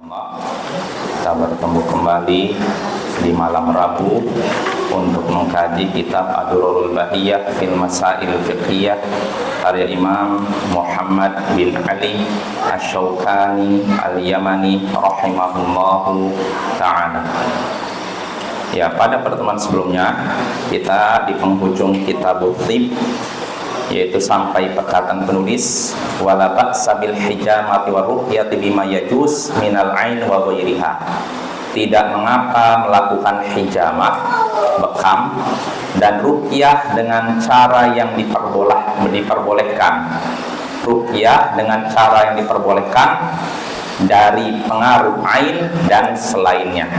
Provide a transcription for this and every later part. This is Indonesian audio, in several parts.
Kita bertemu kembali di malam Rabu untuk mengkaji kitab Ad-Durarul Bahiyah fil Masail Fiqhiyah karya Imam Muhammad bin Ali Asy-Syaukani Al-Yamani rahimahullahu ta'ala. Ya, pada pertemuan sebelumnya kita di penghujung kitab Thib, yaitu sampai perkataan penulis wala ba'sa bil hijamati wa ruqyati bima yajuz minal ain wa ghairiha. Tidak mengapa melakukan hijamah, bekam, dan ruqyah dengan cara yang diperbolehkan. Ruqyah dengan cara yang diperbolehkan dari pengaruh ain dan selainnya.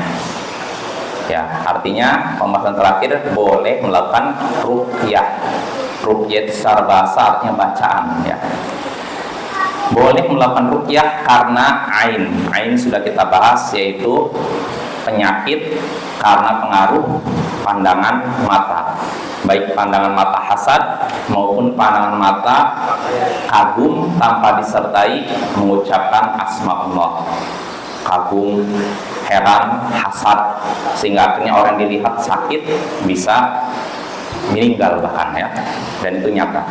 Ya, artinya pembahasan terakhir boleh melakukan ruqyah. Ruqyah secara bahasa artinya bacaan, ya. Boleh melakukan ruqyah karena ain. Ain sudah kita bahas, yaitu penyakit karena pengaruh pandangan mata, baik pandangan mata hasad maupun pandangan mata kagum tanpa disertai mengucapkan asmaullah. Kagum, heran, hasad, sehingga akhirnya orang yang dilihat sakit bisa meninggal bahkan, ya, dan itu nyata.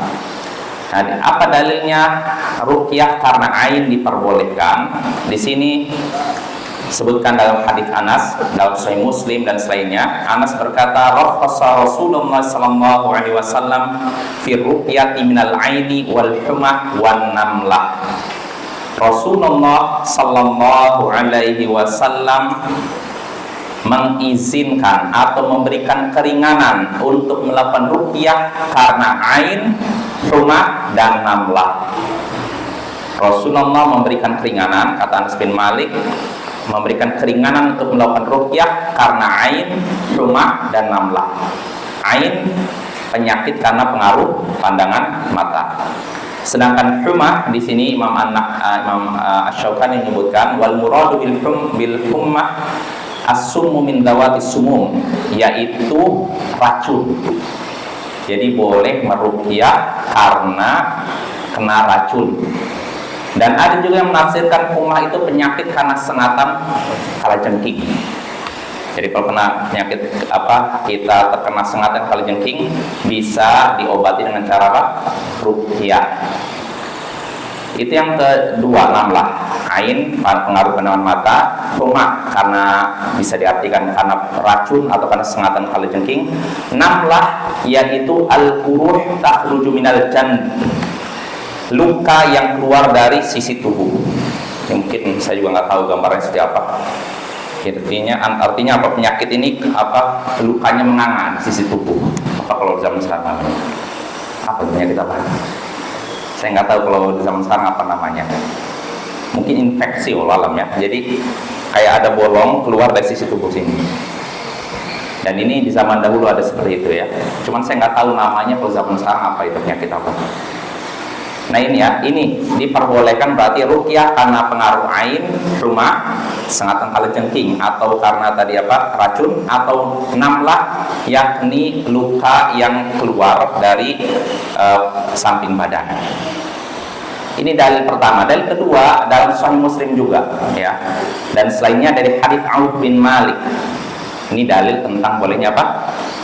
Nah, apa dalilnya ruqyah karena ain diperbolehkan? Di sini sebutkan dalam hadis Anas dalam Sahih Muslim dan selainnya. Anas berkata, "Rakhasa Rasulullah sallallahu alaihi wasallam fi ruqyati minal aini wal humah wan namlah." Rasulullah sallallahu alaihi wasallam mengizinkan atau memberikan keringanan untuk melakukan ruqyah karena ain, humah, dan namlah. Rasulullah memberikan keringanan, kata Anas bin Malik, memberikan keringanan untuk melakukan ruqyah karena ain, humah, dan namlah. Ain, penyakit karena pengaruh pandangan mata. Sedangkan humah di sini Imam Asy-Syaukani menyebutkan wal muradu bil humah as-summu min dawati sumum, yaitu racun. Jadi boleh meruqyah karena kena racun. Dan ada juga yang menafsirkan humah itu penyakit karena sengatan kalajengking. Jadi kalau kena penyakit kita terkena sengatan kalajengking, bisa diobati dengan cara apa? Ruqyah. Itu yang kedua, namlah. Ain, pengaruh pandangan mata. Humah, karena bisa diartikan karena racun atau karena sengatan kalajengking. Namlah, yaitu al-quruh takhruju minal jan, luka yang keluar dari sisi tubuh. Ya, mungkin saya juga nggak tahu gambarnya seperti apa. Artinya apa? Penyakit ini lukanya menganga di sisi tubuh. Apa kalau zaman sekarang? Apa penyakit apa? Saya nggak tahu kalau di zaman sekarang apa namanya. Mungkin infeksi alam, ya. Jadi kayak ada bolong keluar dari sisi tubuh sini. Dan ini di zaman dahulu ada seperti itu, ya. Cuman saya nggak tahu namanya kalau zaman sekarang apa itu penyakit apa. Nah ini, ya, ini diperbolehkan berarti ruqyah karena pengaruh ain, rumah, sengatan kalajengking, atau karena tadi racun, atau namlah, yakni luka yang keluar dari samping badan. Ini dalil pertama. Dalil kedua dalam Sahih Muslim juga, ya, dan selainnya dari hadis Auf bin Malik. Ini dalil tentang bolehnya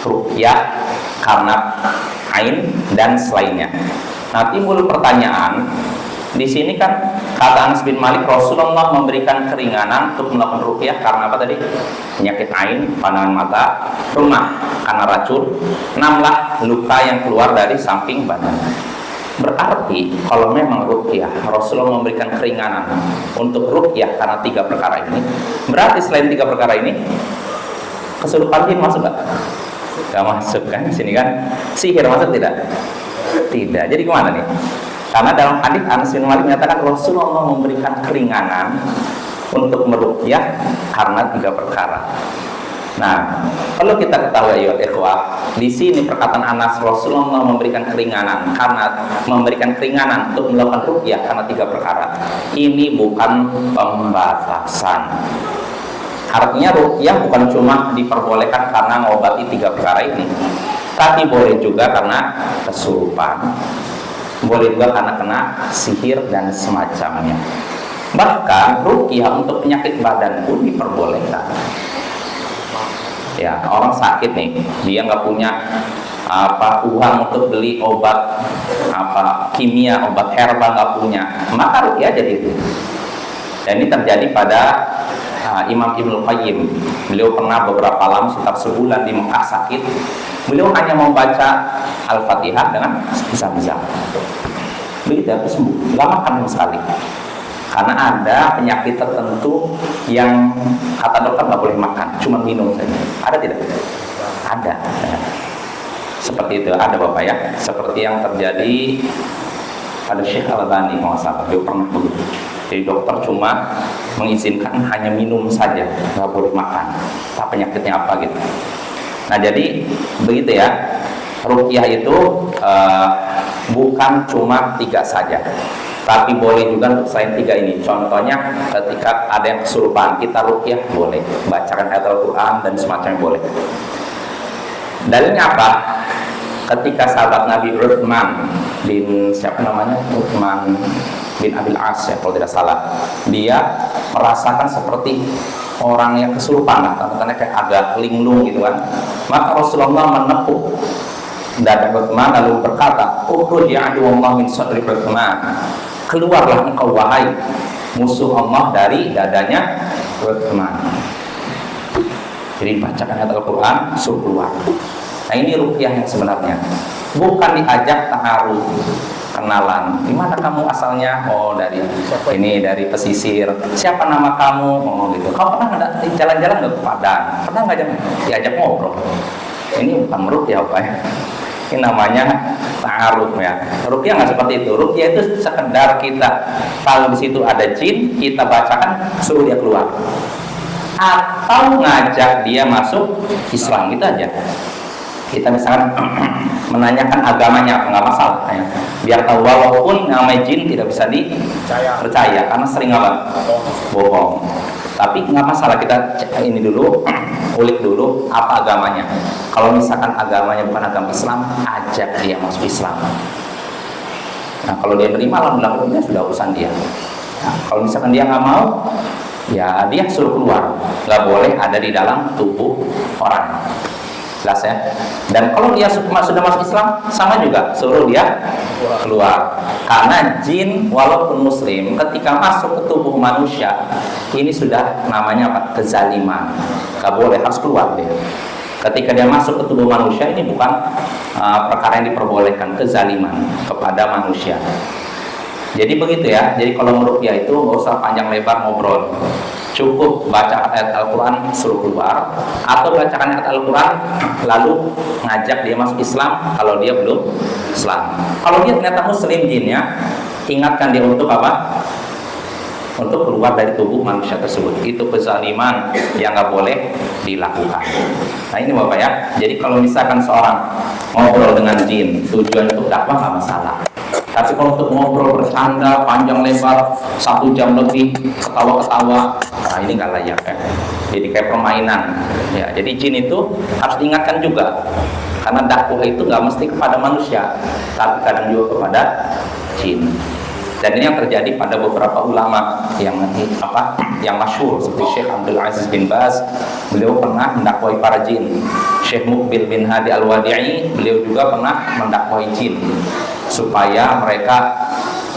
ruqyah karena ain dan selainnya. Nah, timbul pertanyaan, di sini kan kata Anas bin Malik, Rasulullah memberikan keringanan untuk melakukan ruqyah karena apa tadi? Penyakit ain, pandangan mata, rumah karena racun, namlah, luka yang keluar dari samping badan. Berarti kalau memang ruqyah, Rasulullah memberikan keringanan untuk ruqyah karena 3 perkara ini, berarti selain 3 perkara ini kesurupan jin masuk nggak? Nggak masuk kan? Di sini kan sihir masuk tidak? Tidak. Jadi kemana nih? Karena dalam hadis Anas bin Malik menyatakan Rasulullah memberikan keringanan untuk meruqyah karena 3 perkara. Nah, perlu kita ketahui ya ikhwah, di sini perkataan Anas, Rasulullah memberikan keringanan untuk melakukan ruqyah karena 3 perkara. Ini bukan pembatasan. Artinya ruqyah bukan cuma diperbolehkan karena mengobati 3 perkara ini, tapi boleh juga karena kesurupan, boleh juga karena kena sihir dan semacamnya. Bahkan ruqyah untuk penyakit badan pun diperbolehkan. Ya, orang sakit nih, dia nggak punya uang untuk beli obat kimia, obat herbal nggak punya, maka ruqyah jadi itu. Dan ini terjadi pada Imam Ibnu Qayyim. Beliau pernah beberapa lama, sekitar sebulan di Mekah sakit. Beliau hanya membaca Al-Fatihah dengan zam-zam. Begitu sembuh, nggak makan sama sekali. Karena ada penyakit tertentu yang kata dokter nggak boleh makan, cuma minum saja. Ada tidak? Ada. Seperti itu ada Bapak ya. Seperti yang terjadi pada Syekh Al-Albani, beliau pernah begitu. Jadi dokter cuma mengizinkan hanya minum saja, nggak boleh makan. Tak penyakitnya apa gitu. Nah jadi begitu ya. Ruqyah itu bukan cuma 3 saja, tapi boleh juga untuk selain 3 ini. Contohnya ketika ada yang kesurupan, kita ruqyah boleh, bacakan ayat Al-Quran dan semacamnya boleh. Dalilnya apa? Ketika sahabat Nabi Uthman bin Uthman bin Abil As ya, kalau tidak salah, dia merasakan seperti orang yang kesurupan, tanda-tanda kayak agak linglung gitu kan. Maka Rasulullah menepuk dada Uthman lalu berkata, "Ukhruj ya aduwallah min sadri Uthman." Keluarlah engkau wahai musuh Allah dari dadanya Uthman. Jadi bacakan ayat Al-Quran, suruh keluar. Nah ini ruqyah yang sebenarnya, bukan diajak taharuf, kenalan. Gimana kamu asalnya? Oh dari ini, dari pesisir. Siapa nama kamu? Oh gitu. Kau pernah nggak jalan-jalan nggak ke Padang? Pernah nggak diajak ngobrol? Ini bukan ruqyah apa ya? Ini namanya ta'aruf ya. Ruqyah nggak seperti itu. Ruqyah itu sekedar kita kalau di situ ada jin, kita bacakan suruh dia keluar. Atau ngajak dia masuk Islam, gitu aja. Kita misalkan menanyakan agamanya, nggak masalah ya. Biar tahu, walaupun namanya jin tidak bisa dipercaya karena sering apa? Bohong. Tapi nggak masalah, kita ini dulu, ulik dulu apa agamanya. Kalau misalkan agamanya bukan agama Islam, ajak dia masuk Islam. Nah kalau dia terima, alhamdulillah sudah urusan dia. Nah, kalau misalkan dia nggak mau, ya dia suruh keluar. Nggak boleh ada di dalam tubuh orang. Jelas ya. Dan kalau dia sudah masuk Islam, sama juga suruh dia keluar. Karena jin walaupun muslim, ketika masuk ke tubuh manusia, ini sudah namanya apa? Kezaliman. Gak boleh, harus keluar dia. Ketika dia masuk ke tubuh manusia, ini bukan perkara yang diperbolehkan, kezaliman kepada manusia. Jadi begitu ya. Jadi kalau meruqyah itu nggak usah panjang lebar ngobrol. Cukup baca ayat Al-Quran suruh keluar, atau bacakan ayat Al-Quran lalu ngajak dia masuk Islam kalau dia belum Islam. Kalau dia ternyata muslim jinnya, ingatkan dia untuk apa? Untuk keluar dari tubuh manusia tersebut. Itu kezaliman yang nggak boleh dilakukan. Nah ini Bapak ya. Jadi kalau misalkan seorang ngobrol dengan jin tujuan untuk dakwah nggak masalah. Tapi kalau untuk ngobrol bercanda panjang lebar 1 jam lebih, ketawa-ketawa, nah ini nggak layak ya. Jadi kayak permainan ya. Jadi jin itu harus diingatkan juga, karena dakwah itu nggak mesti kepada manusia, tapi kadang juga kepada jin. Dan ini yang terjadi pada beberapa ulama yang masyhur seperti Syekh Abdul Aziz bin Baz. Beliau pernah mendakwai para jin. Syekh Muqbil bin Hadi Al-Wadi'i, beliau juga pernah mendakwai jin supaya mereka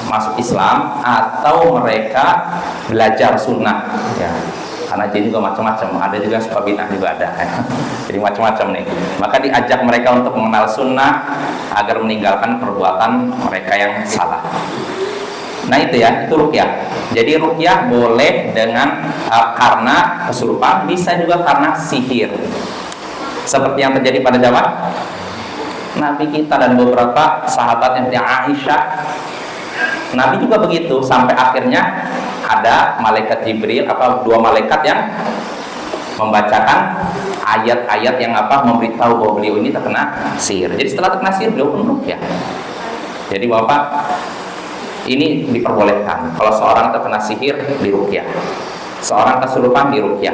masuk Islam atau mereka belajar sunnah ya. Karena jin juga macam-macam, ada juga suka bid'ah juga ada ya. Jadi macam-macam nih. Maka diajak mereka untuk mengenal sunnah agar meninggalkan perbuatan mereka yang salah. Nah itu ya, itu ruqyah. Jadi ruqyah boleh dengan karena kesurupan, bisa juga karena sihir. Seperti yang terjadi pada zaman Nabi kita dan beberapa sahabat yang Aisyah. Nabi juga begitu, sampai akhirnya ada malaikat Jibril, 2 malaikat yang membacakan ayat-ayat yang memberitahu bahwa beliau ini terkena sihir. Jadi setelah terkena sihir, beliau pun ruqyah. Jadi Bapak, ini diperbolehkan. Kalau seorang terkena sihir, diruqyah. Seorang kesurupan, diruqyah.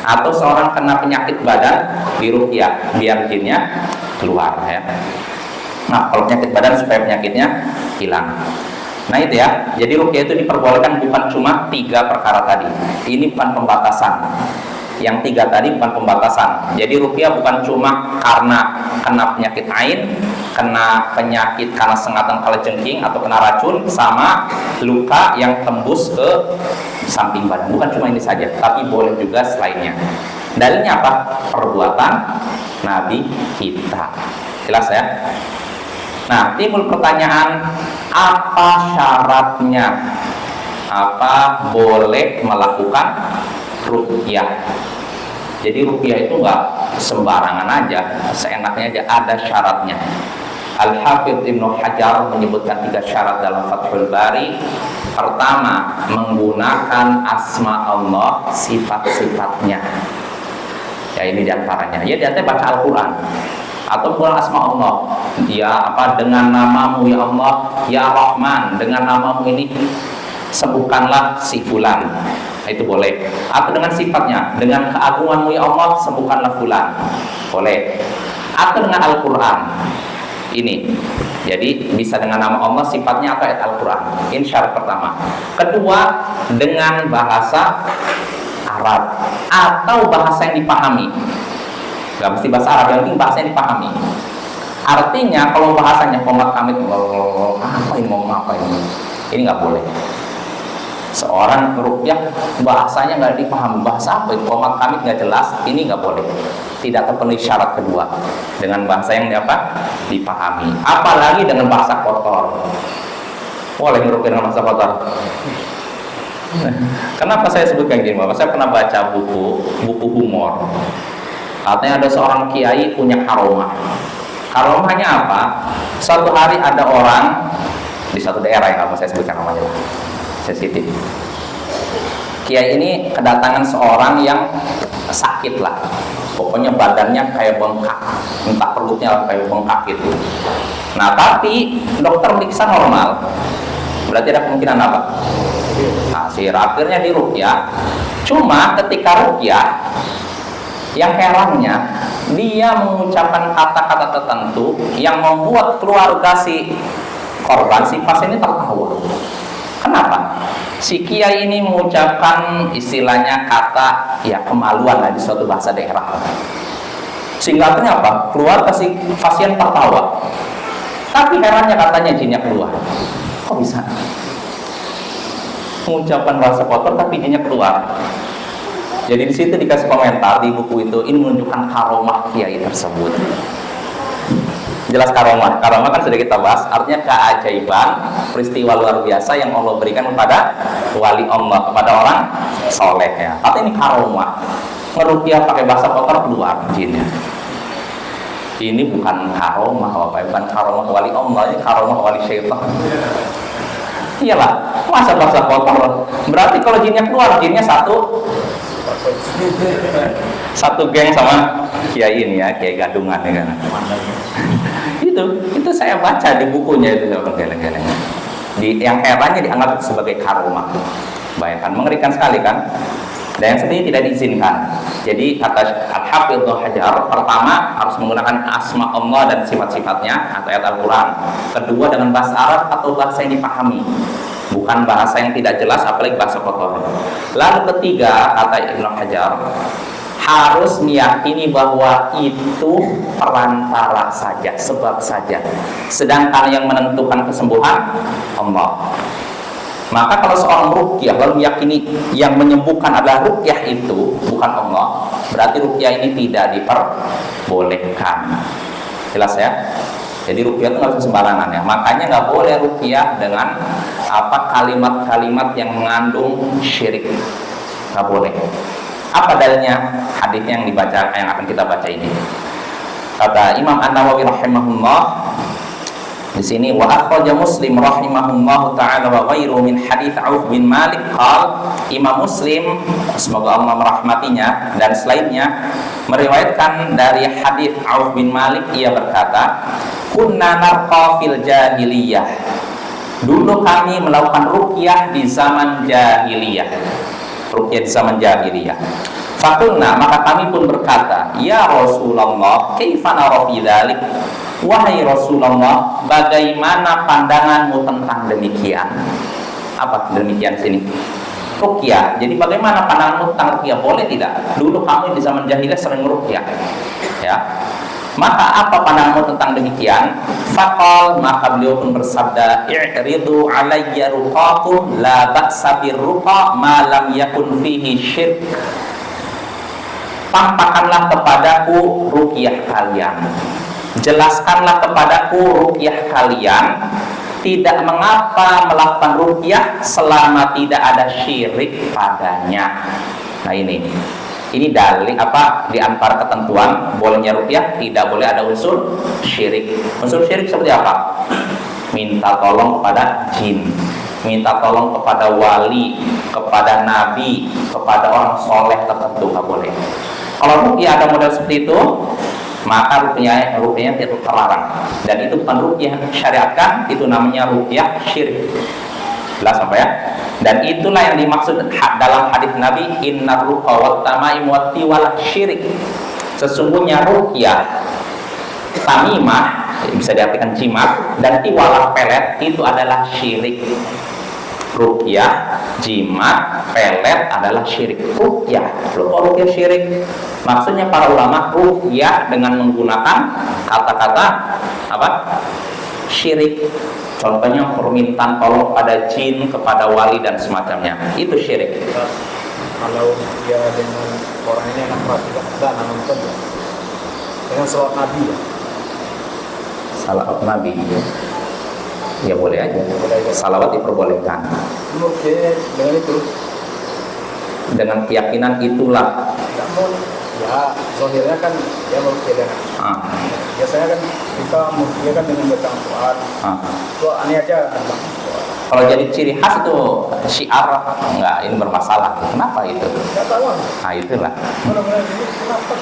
Atau seorang kena penyakit badan, diruqyah biar jinnya keluar ya. Nah, kalau penyakit badan supaya penyakitnya hilang. Nah itu ya, jadi ruqyah itu diperbolehkan bukan cuma 3 perkara tadi. Ini bukan pembatasan. Yang 3 tadi bukan pembatasan. Jadi ruqyah bukan cuma karena kena penyakit ain, kena penyakit karena sengatan kalajengking atau kena racun, sama luka yang tembus ke samping badan. Bukan cuma ini saja, tapi boleh juga selainnya. Dalilnya apa? Perbuatan Nabi kita. Jelas ya? Nah, timbul pertanyaan, apa syaratnya? Apa boleh melakukan ruqyah? Jadi ruqyah itu nggak sembarangan aja, seenaknya aja, ada syaratnya. Al-Hafidz Ibnu Hajar menyebutkan 3 syarat dalam Fathul Bari. Pertama, menggunakan asma Allah, sifat-sifatnya. Ya ini diantaranya. Ya diantaranya baca Al-Quran atau bukan asma Allah. Ya apa, dengan namamu ya Allah, ya Rahman, dengan namamu ini sembuhkanlah si fulan. Itu boleh. Atau dengan sifatnya, dengan keagunganmu ya Allah, sembuhkanlah fulan. Boleh. Atau dengan Al-Quran. Ini. Jadi bisa dengan nama Allah, sifatnya atau ayat Al-Quran. Ini syarat pertama. Kedua, dengan bahasa Arab atau bahasa yang dipahami. Gak mesti bahasa Arab, yang penting bahasa yang dipahami. Artinya kalau bahasanya komat kamit, apa ini, ngomong apa ini nggak boleh. Seorang ruqyah bahasanya nggak dipahami, bahasa apa itu, komat kamit nggak jelas, ini nggak boleh. Tidak terpenuhi syarat kedua dengan bahasa yang dipahami. Apalagi dengan bahasa kotor. Boleh ruqyah dengan bahasa kotor. Kenapa saya sebutkan gini, Bapak? Saya pernah baca buku humor. Katanya ada seorang kiai punya karomah. Karomahnya apa? Suatu hari ada orang di satu daerah yang nggak mau saya sebutkan namanya, sensitif. Kiai ini kedatangan seorang yang sakit lah. Pokoknya badannya kayak bengkak, entah perutnya kayak bengkak gitu. Nah tapi dokter meriksa normal. Berarti ada kemungkinan apa? Hasil akhirnya di ruqyah. Cuma ketika ruqyah, yang herannya dia mengucapkan kata-kata tertentu yang membuat keluarga si korban, si pasien ini tertawa. Kenapa? Si kiai ini mengucapkan istilahnya kata ya kemaluan lah di suatu bahasa daerah. Sehingga akhirnya apa? Keluarga si pasien tertawa. Tapi herannya katanya jinnya keluar. Kok bisa? Mengucapkan bahasa kotor tapi jinnya keluar. Jadi di situ dikasih komentar di buku itu, ini menunjukkan karomah kiai tersebut. Jelas karomah. Karomah kan sudah kita bahas, artinya keajaiban, peristiwa luar biasa yang Allah berikan kepada wali Allah, kepada orang soleh ya. Tapi ini karomah. Ngeruqyah pakai bahasa kotor keluar jinnya. Ini bukan karomah, Bapak, bukan karomah wali Allah, ini karomah wali syaitan. Iyalah, masa bahasa kotor. Berarti kalau jinnya keluar, jinnya satu geng sama kiai ini ya, kiai gadungan ya kan. itu saya baca di bukunya itu, geleng-geleng. Yang herannya dianggap sebagai karomah. Bayangkan, mengerikan sekali kan? Dan yang sebenarnya tidak diizinkan. Jadi kata Al-Hafidz Ibnu Hajar, pertama harus menggunakan asma Allah dan sifat-sifatnya atau ayat Al-Quran. Kedua dengan bahasa Arab atau bahasa yang dipahami, bukan bahasa yang tidak jelas, apalagi bahasa kotor. Lalu ketiga, kata Ibnu Hajar, harus meyakini bahwa itu perantara saja, sebab saja. Sedangkan yang menentukan kesembuhan Allah. Maka kalau seorang ruqyah lalu meyakini yang menyembuhkan adalah ruqyah itu bukan Allah, berarti ruqyah ini tidak diperbolehkan. Jelas ya? Jadi ruqyah itu nggak bisa sembarangan ya. Makanya nggak boleh ruqyah dengan kalimat-kalimat yang mengandung syirik. Nggak boleh. Apa dalilnya? Hadisnya yang dibaca, yang akan kita baca ini. Kata Imam An-Nawawi rahimahullah di sini, wa akhraja Muslim rahimahullah taala wa ghairu min hadits Auf bin Malik qal, Imam Muslim semoga Allah merahmatinya dan selainnya meriwayatkan dari hadis Auf bin Malik, ia berkata, kunna narqa fil jahiliyah, dulu kami melakukan ruqyah di zaman jahiliyah. Ruqyah di zaman jahiliyah. Fakulna, maka kami pun berkata, ya Rasulullah, kaifa nara fi dzalik? Wahai Rasulullah, bagaimana pandanganmu tentang demikian? Apa demikian sini? Ruqyah. Jadi bagaimana pandanganmu tentang ruqyah? Boleh tidak? Dulu kamu di zaman jahiliyah sering ruqyah. Ya. Maka apa pandanganmu tentang demikian? Faqal, maka beliau pun bersabda, i'ridu alayya ruqakum la ba'sa birruqa ma lam yakun fihi syirk. Tampakkanlah kepadaku ruqyah kalian. Jelaskanlah kepadaku ruqyah kalian. Tidak mengapa melakukan ruqyah selama tidak ada syirik padanya. Nah ini dalil apa di antara ketentuan bolehnya ruqyah, tidak boleh ada unsur syirik. Unsur syirik seperti apa? Minta tolong kepada jin, minta tolong kepada wali, kepada nabi, kepada orang soleh tertentu, nggak boleh. Kalau ruqyah ada model seperti itu, maka ruqyah itu terlarang. Dan itu bukan ruqyah syariatkan, itu namanya ruqyah syirik. Jelas apa ya? Dan itulah yang dimaksud dalam hadis Nabi, innar ruqa wat tamaim wat tiwalah syirik. Sesungguhnya ruqyah, tamimah bisa diartikan jimat, dan tiwalah pelet itu adalah syirik. Ruqyah, jimat, pelet adalah syirik. Ruqyah, ruqyah syirik. Maksudnya para ulama ruqyah dengan menggunakan kata-kata apa? Syirik. Contohnya permintaan tolong pada jin, kepada wali dan semacamnya. Itu syirik. Kalau dia dengan orang ini akan perhatikan dan nonton ya. Dengan salawat Nabi ya. Salawat Nabi. Ya boleh aja. Salawat diperbolehkan. Oke, dengan itu. Dengan keyakinan itulah. Namun ya, zahirnya kan dia meruqyah dengan. Biasanya kan kita meruqyah kan dengan baca Al-Quran. Itu aneh aja kan Bang. Kalau jadi ciri khas itu syiar, enggak, ini bermasalah. Kenapa itu? Enggak tahu. Nah itulah. Benar-benar ini kenapa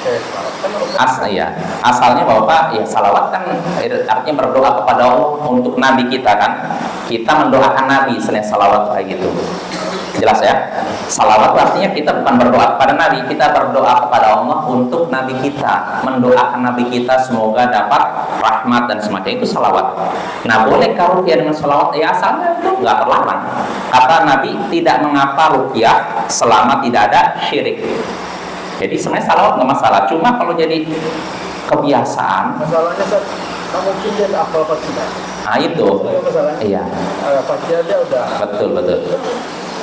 Ya, asalnya Bapak ya salawat kan artinya berdoa kepada Allah untuk Nabi kita kan. Kita mendoakan Nabi selain salawat kayak gitu. Jelas ya? Salawat artinya kita bukan berdoa kepada Nabi, kita berdoa kepada Allah untuk Nabi kita, mendoakan Nabi kita semoga dapat rahmat dan semacamnya, itu salawat. Nah, bolehkah ruqyah dengan salawat? Ya asalnya itu nggak terlarang. Kata Nabi, tidak mengapa ruqyah selama tidak ada syirik. Jadi sebenarnya salawat nggak masalah, cuma kalau jadi kebiasaan. Masalahnya kan mungkin dia hafal Fatihah. Nah itu. Iya. Fatihah dia udah. Betul.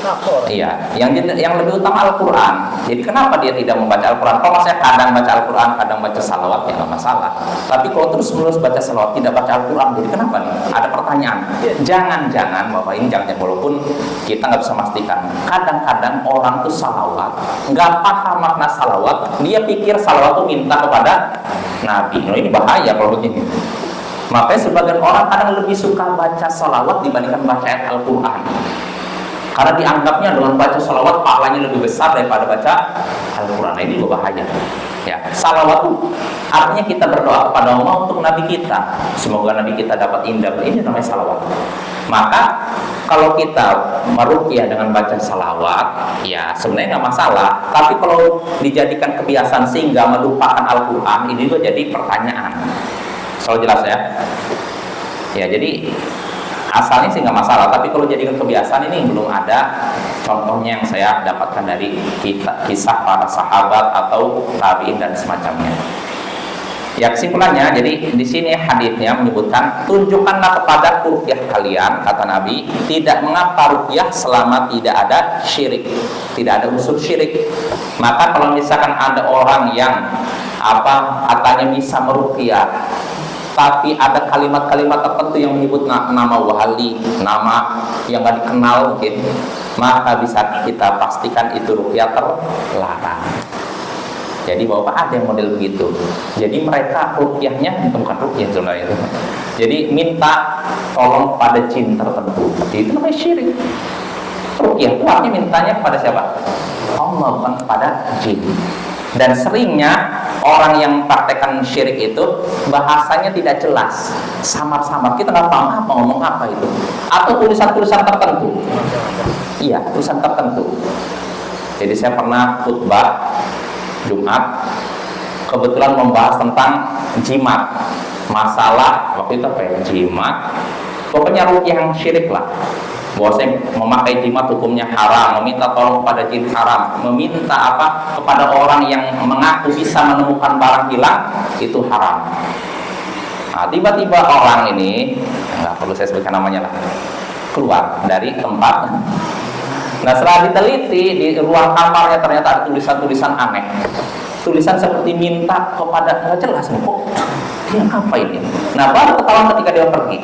Nakor. Iya, yang lebih utama Al-Quran. Jadi kenapa dia tidak membaca Al-Quran? Kalau saya kadang baca Al-Quran, kadang baca salawat, ya nggak masalah. Tapi kalau terus-menerus baca salawat, tidak baca Al-Quran, jadi kenapa nih? Ada pertanyaan. Jangan-jangan, Bapak ini jangan, walaupun kita nggak bisa memastikan. Kadang-kadang orang tuh salawat, nggak paham makna salawat, dia pikir salawat tuh minta kepada Nabi. Nah, ini bahaya kalau begini. Makanya sebagian orang kadang lebih suka baca salawat dibandingkan baca ayat Al-Quran. Karena dianggapnya dengan baca salawat pahalanya lebih besar daripada baca Al-Quran. Nah, ini juga bahaya. Ya, salawat itu artinya kita berdoa kepada Allah untuk Nabi kita. Semoga Nabi kita dapat indah. Ini namanya salawat. Maka kalau kita meruqyah dengan baca salawat, ya sebenarnya nggak masalah. Tapi kalau dijadikan kebiasaan sehingga melupakan Al-Quran, ini juga jadi pertanyaan. Selalu jelas ya. Ya, jadi asalnya sih nggak masalah, tapi kalau jadikan kebiasaan ini belum ada contohnya yang saya dapatkan dari kisah para sahabat atau tabi'in dan semacamnya. Ya kesimpulannya, jadi di sini hadisnya menyebutkan tunjukkanlah kepada ruqyah kalian, kata Nabi, tidak mengapa ruqyah selama tidak ada syirik, tidak ada unsur syirik. Maka kalau misalkan ada orang yang katanya bisa meruqyah, tapi ada kalimat-kalimat tertentu yang menyebut nama wali, nama yang nggak dikenal mungkin, maka bisa kita pastikan itu ruqyah terlarang. Jadi Bapak ada yang model begitu. Jadi mereka ruqyahnya bukan ruqyah sebenarnya itu. Jadi minta tolong pada jin tertentu. Itu namanya syirik. Ruqyah itu artinya mintanya kepada siapa? Allah, bukan kepada jin. Dan seringnya orang yang praktekkan syirik itu bahasanya tidak jelas, samar-samar, kita nggak paham apa ngomong apa itu, atau tulisan-tulisan tertentu. Iya, tulisan tertentu. Jadi saya pernah khutbah Jumat, kebetulan membahas tentang jimat. masalah waktu itu apa ya, jimat, pokoknya ruqyah yang syirik lah. Bahwasanya memakai jimat hukumnya haram, meminta tolong kepada jin haram, meminta apa kepada orang yang mengaku bisa menemukan barang hilang itu haram. Nah, tiba-tiba orang ini, nggak perlu saya sebutkan namanya lah, keluar dari tempat. Nah, setelah diteliti di ruang kamarnya ternyata ada tulisan-tulisan aneh, tulisan seperti minta kepada, nggak jelas nih, kok ini apa ini? Nah, baru ketahuan ketika dia pergi.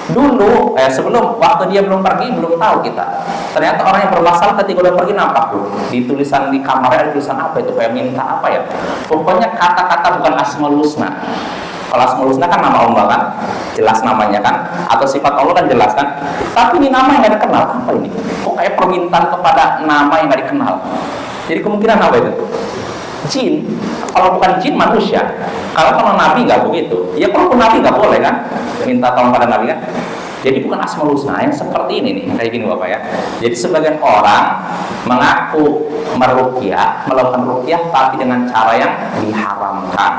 Dulu, sebelum waktu dia belum pergi, belum tahu kita. Ternyata orang yang bermasalah ketika udah pergi nampak tuh. Di tulisan di kamarnya ada tulisan apa itu? Kayak minta apa ya? Pokoknya kata-kata bukan Asmaul Husna. Kalau Asmaul Husna kan nama Allah kan, jelas namanya kan, atau sifat Allah kan jelas kan. Tapi ini nama yang nggak dikenal, apa ini? Kok kayak permintaan kepada nama yang nggak dikenal? Jadi kemungkinan apa itu? Jin. Kalau bukan jin, manusia. Kalau nabi nggak begitu. Ya kalau nabi nggak boleh kan minta tolong pada nabi kan. Jadi bukan Asmaul Husna yang seperti ini nih, kayak gini Bapak ya. Jadi sebagian orang mengaku meruqyah, melakukan ruqyah tapi dengan cara yang diharamkan.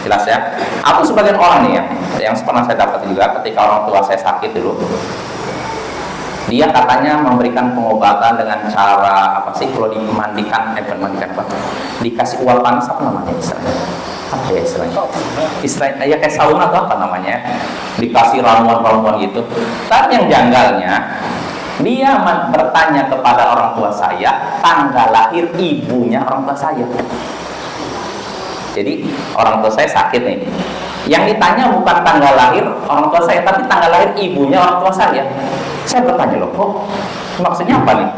Jelas ya? Atau sebagian orang nih yang pernah saya dapat juga ketika orang tua saya sakit dulu. Dia katanya memberikan pengobatan dengan cara apa sih, kalau dimandikan, mandikan apa? Dikasih uap panas, apa namanya istilahnya? Apa ya istilahnya? Ya kayak sauna atau apa namanya? Dikasih ramuan-ramuan gitu. Tapi yang janggalnya, dia bertanya kepada orang tua saya tanggal lahir ibunya orang tua saya. Jadi orang tua saya sakit nih. Yang ditanya bukan tanggal lahir orang tua saya, tapi tanggal lahir ibunya orang tua saya. Saya bertanya, loh, kok maksudnya apa nih?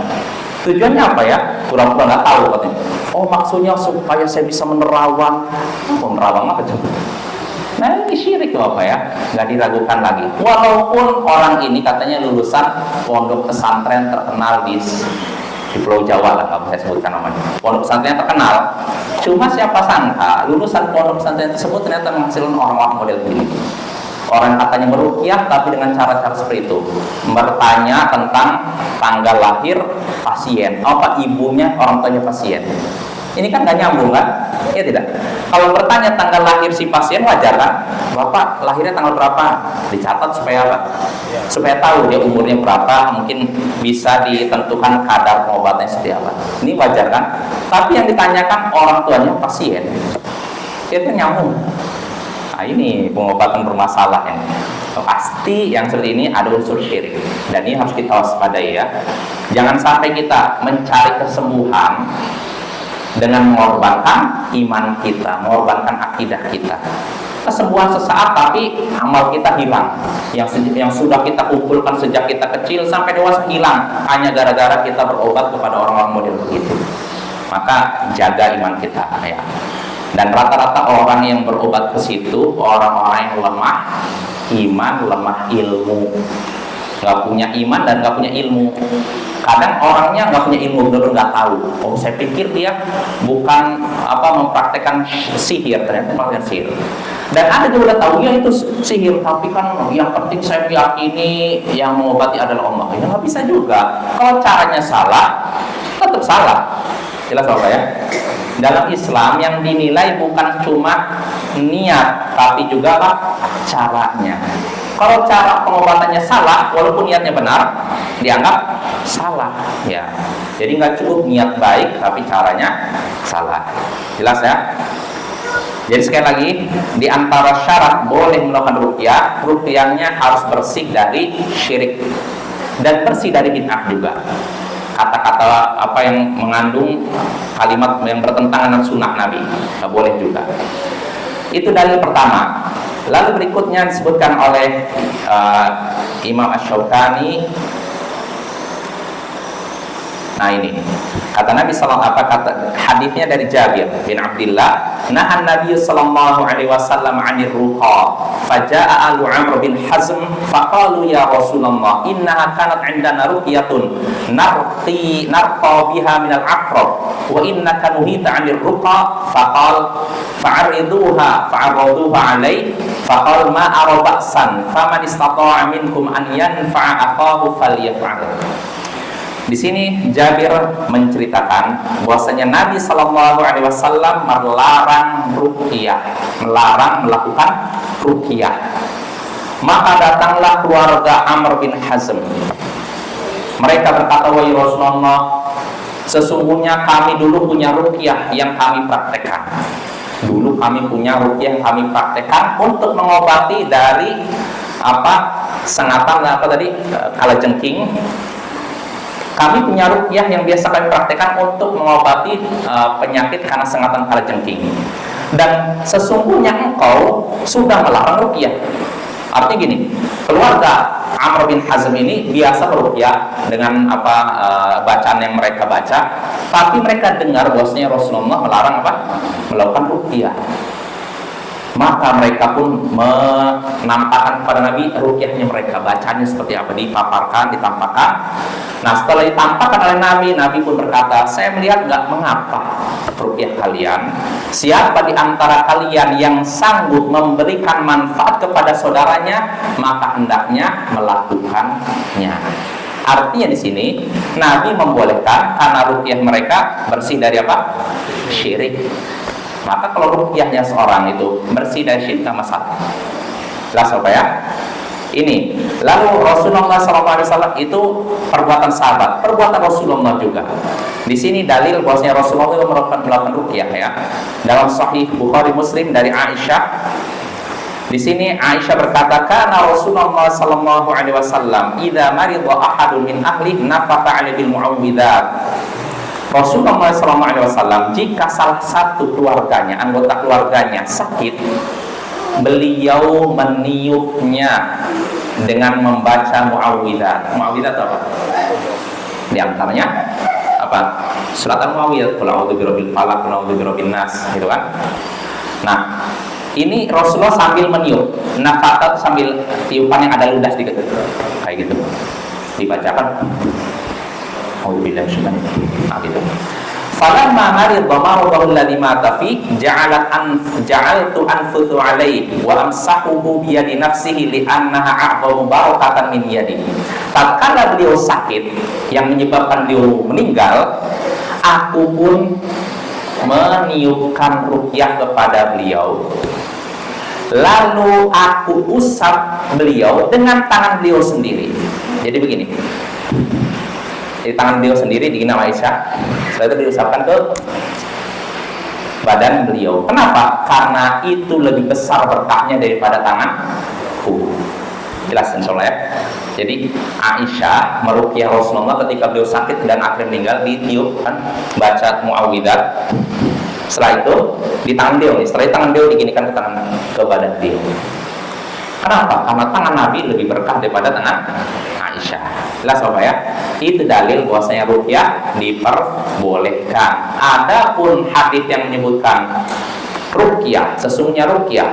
Tujuannya apa ya? Pura-pura nggak tahu katanya. Oh, maksudnya supaya saya bisa menerawang. Oh, menerawang apa coba? Nah, ini syirik tuh apa ya? Nggak diragukan lagi. Walaupun orang ini katanya lulusan pondok pesantren terkenal di Pulau Jawa lah, kalau saya sebutkan namanya. Pondok pesantren terkenal. Cuma siapa sangka lulusan pondok pesantren tersebut ternyata menghasilkan orang-orang model ini. Orang katanya meruqyah tapi dengan cara-cara seperti itu, bertanya tentang tanggal lahir pasien, apa ibunya orang tuanya pasien. Ini kan nggak nyambung kan? Ya tidak. Kalau bertanya tanggal lahir si pasien wajar kan? Bapak lahirnya tanggal berapa? Dicatat supaya apa? Supaya tahu dia umurnya berapa, mungkin bisa ditentukan kadar pengobatannya seperti apa. Ini wajar kan? Tapi yang ditanyakan orang tuanya pasien, itu nyambung. Nah, ini pengobatan bermasalah yang pasti yang seperti ini ada unsur syirik, dan ini harus kita waspadai ya. Jangan sampai kita mencari kesembuhan dengan mengorbankan iman kita, mengorbankan akidah kita. Kesembuhan sesaat tapi amal kita hilang. Yang sudah kita kumpulkan sejak kita kecil sampai dewasa hilang hanya gara-gara kita berobat kepada orang-orang model begitu. Maka jaga iman kita ya. Dan rata-rata orang yang berobat ke situ orang-orang yang lemah iman, lemah ilmu, nggak punya iman dan nggak punya ilmu. Kadang orangnya nggak punya ilmu, benar-benar nggak tahu. Oh, saya pikir dia bukan mempraktekkan sihir, ternyata mempraktekkan sihir. Dan ada juga udah tahu ya itu sihir, tapi kan yang penting saya meyakini yang mengobati adalah Allah. Ya nggak bisa juga. Kalau caranya salah, tetap salah. Jelas Bapak ya? Dalam Islam yang dinilai bukan cuma niat, tapi juga apa? Caranya. Kalau cara pengobatannya salah, walaupun niatnya benar, dianggap salah. Ya. Jadi nggak cukup niat baik, tapi caranya salah. Jelas ya? Jadi sekali lagi, di antara syarat boleh melakukan ruqyah, ruqyahnya harus bersih dari syirik dan bersih dari bid'ah juga. Kata-kata apa yang mengandung kalimat yang bertentangan dengan sunnah Nabi, nggak boleh juga. Itu dalil pertama. Lalu berikutnya disebutkan oleh Imam Asy-Syaukani. Nah ini kata Nabi hadisnya dari Jabir bin Abdullah, nahan Nabi sallallahu alaihi wasallam 'anil ruqa, faja'a alu Amr bin Hazm faqalu ya Rasulullah innaha kanat 'indana ruqyatun narqa biha minal aqrab wa innaka nuhita 'anil ruqa faqal fa'ariduha fa'araduha 'alai faqal ma ara ba'san faman istata'a minkum an yanfa'a akahu falyaf'al. Di sini Jabir menceritakan bahwasanya Nabi Shallallahu Alaihi Wasallam melarang ruqyah, melarang melakukan ruqyah. Maka datanglah keluarga Amr bin Hazm. Mereka berkata, wahai Rasulullah, sesungguhnya kami dulu punya ruqyah yang kami praktekkan. Dulu kami punya ruqyah yang kami praktekkan untuk mengobati dari sengatan kalajengking. Kami punya ruqyah yang biasa kami praktekkan untuk mengobati penyakit karena sengatan kalajengking. Dan sesungguhnya engkau sudah melarang ruqyah. Artinya gini, keluarga Amr bin Hazm ini biasa beruqyah dengan bacaan yang mereka baca, tapi mereka dengar bahwasanya Rasulullah melarang melakukan ruqyah. Maka mereka pun menampakkan kepada Nabi ruqyahnya mereka, bacanya seperti apa, dipaparkan, ditampakkan. Nah, setelah ditampakkan oleh Nabi, Nabi pun berkata, saya melihat nggak mengapa ruqyah kalian. Siapa di antara kalian yang sanggup memberikan manfaat kepada saudaranya, maka hendaknya melakukannya. Artinya di sini Nabi membolehkan karena ruqyah mereka bersih dari syirik. Maka kalau ruqyahnya seorang itu bersih dari syirik, nggak masalah. Jelas ya? Ini. Lalu Rasulullah SAW itu perbuatan sahabat, perbuatan Rasulullah juga. Di sini dalil bahwasanya Rasulullah itu melakukan ruqyah ya. Dalam Sahih Bukhari Muslim dari Aisyah. Di sini Aisyah berkata, "Kana Rasulullah sallallahu alaihi wasallam idza marida ahadun min ahli nafatha 'alaihi bil mu'awwidzat." Rasulullah SAW jika salah satu keluarganya, anggota keluarganya sakit, beliau meniupnya dengan membaca mu'awwidzat. Mu'awwidzat apa? Di antaranya surat al-mu'awwidzat, qul a'udzu birabbil falaq, qul a'udzu birabbin nas, gitu kan. Nah, ini Rasulullah sambil meniup, nafatat sambil tiupan yang ada ludah sedikit, kayak gitu, dibacakan. Gitu. Falamma marida maradahu alladhi mata fi ja'altu anfuthu alaihi wa amsahuhu bi yadi nafsihi li'annaha a'dhamu barakatan min yadi. Tatkala beliau sakit yang menyebabkan beliau meninggal, aku pun meniupkan ruqyah kepada beliau. Lalu aku usap beliau dengan tangan beliau sendiri. Jadi begini, di tangan beliau sendiri digenggam Aisyah, setelah itu diusapkan ke badan beliau. Kenapa? Karena itu lebih besar berkahnya daripada tanganku. Jelas insyaallah ya. Jadi Aisyah meruqyah Rasulullah ketika beliau sakit dan akhirnya meninggal, ditiup kan, baca mu'awwidzat. Setelah itu di tangan beliau, setelah tangan beliau diginikan ke badan beliau. Kenapa? Karena tangan Nabi lebih berkah daripada tangan Aisyah. Jelas ya? Itu dalil bahwasanya ruqyah diperbolehkan. Adapun hadis yang menyebutkan ruqyah, sesungguhnya ruqyah,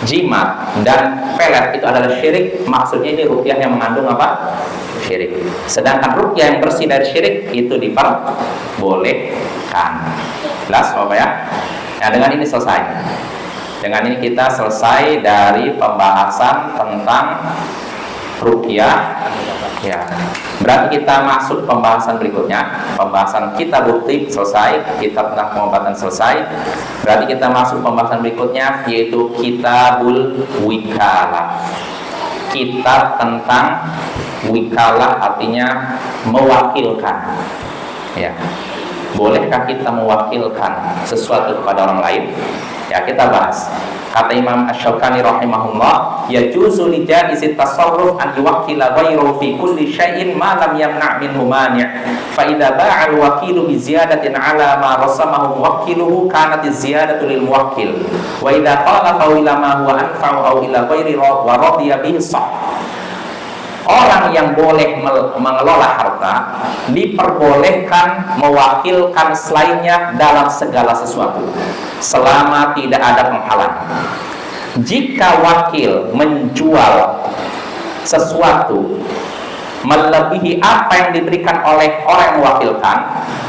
jimat dan pelet itu adalah syirik, maksudnya ini ruqyah yang mengandung syirik. Sedangkan ruqyah yang bersih dari syirik itu diperbolehkan. Jelas ya? Nah, dengan ini selesai. Dengan ini kita selesai dari pembahasan tentang ruqyah. Ya, berarti kita masuk pembahasan berikutnya. Pembahasan kitab bukti selesai, kitab tentang pengobatan selesai. Berarti kita masuk pembahasan berikutnya, yaitu kitabul wikalah. Kitab tentang wikalah artinya mewakilkan. Ya, bolehkah kita mewakilkan sesuatu kepada orang lain? Ya, kita bahas. Kata Imam Asy-Syaukani rahimahullah, yajuzu li jaizi tasarruf an yuwakkila ghayrahu fi kulli syai'in ma lam yamna' minhu mani'. Fa idza ba'a al-wakilu bi ziyadatin 'ala ma rasamahu muwakkiluhu kanat az-ziyadatu lil muwakkil. Wa idza qala qawla ma huwa anfa'u aw ila ghairi wa radiya bihi sah. Orang yang boleh mengelola harta diperbolehkan mewakilkan selainnya dalam segala sesuatu selama tidak ada penghalang. Jika wakil menjual sesuatu melebihi apa yang diberikan oleh orang yang mewakilkan,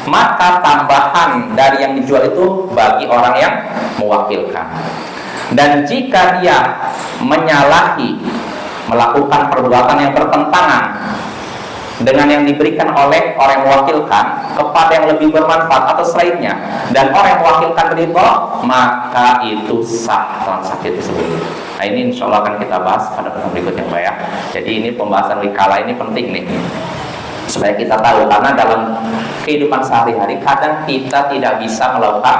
maka tambahan dari yang dijual itu bagi orang yang mewakilkan. Dan jika dia menyalahi, melakukan perbuatan yang bertentangan dengan yang diberikan oleh orang yang mewakilkan kepada yang lebih bermanfaat atau selainnya, dan orang yang mewakilkan ridho, maka itu sah transaksi tersebut. Nah, ini insya Allah akan kita bahas pada pertemuan berikutnya, Pak ya. Jadi ini pembahasan wikalah ini penting nih, supaya kita tahu, karena dalam kehidupan sehari-hari kadang kita tidak bisa melakukan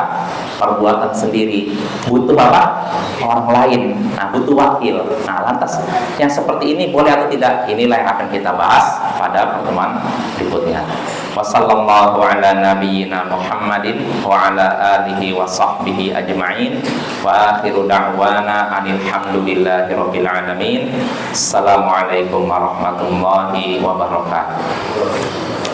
perbuatan sendiri, butuh apa? Orang lain. Nah, butuh wakil. Nah, lantas yang seperti ini boleh atau tidak? Inilah yang akan kita bahas pada pertemuan berikutnya. Wassallallahu ala nabiyyina Muhammadin wa ala alihi wa sahbihi ajma'in, wa akhiru da'wana anil hamdulillahi rabbil alamin. Assalamualaikum warahmatullahi wabarakatuh.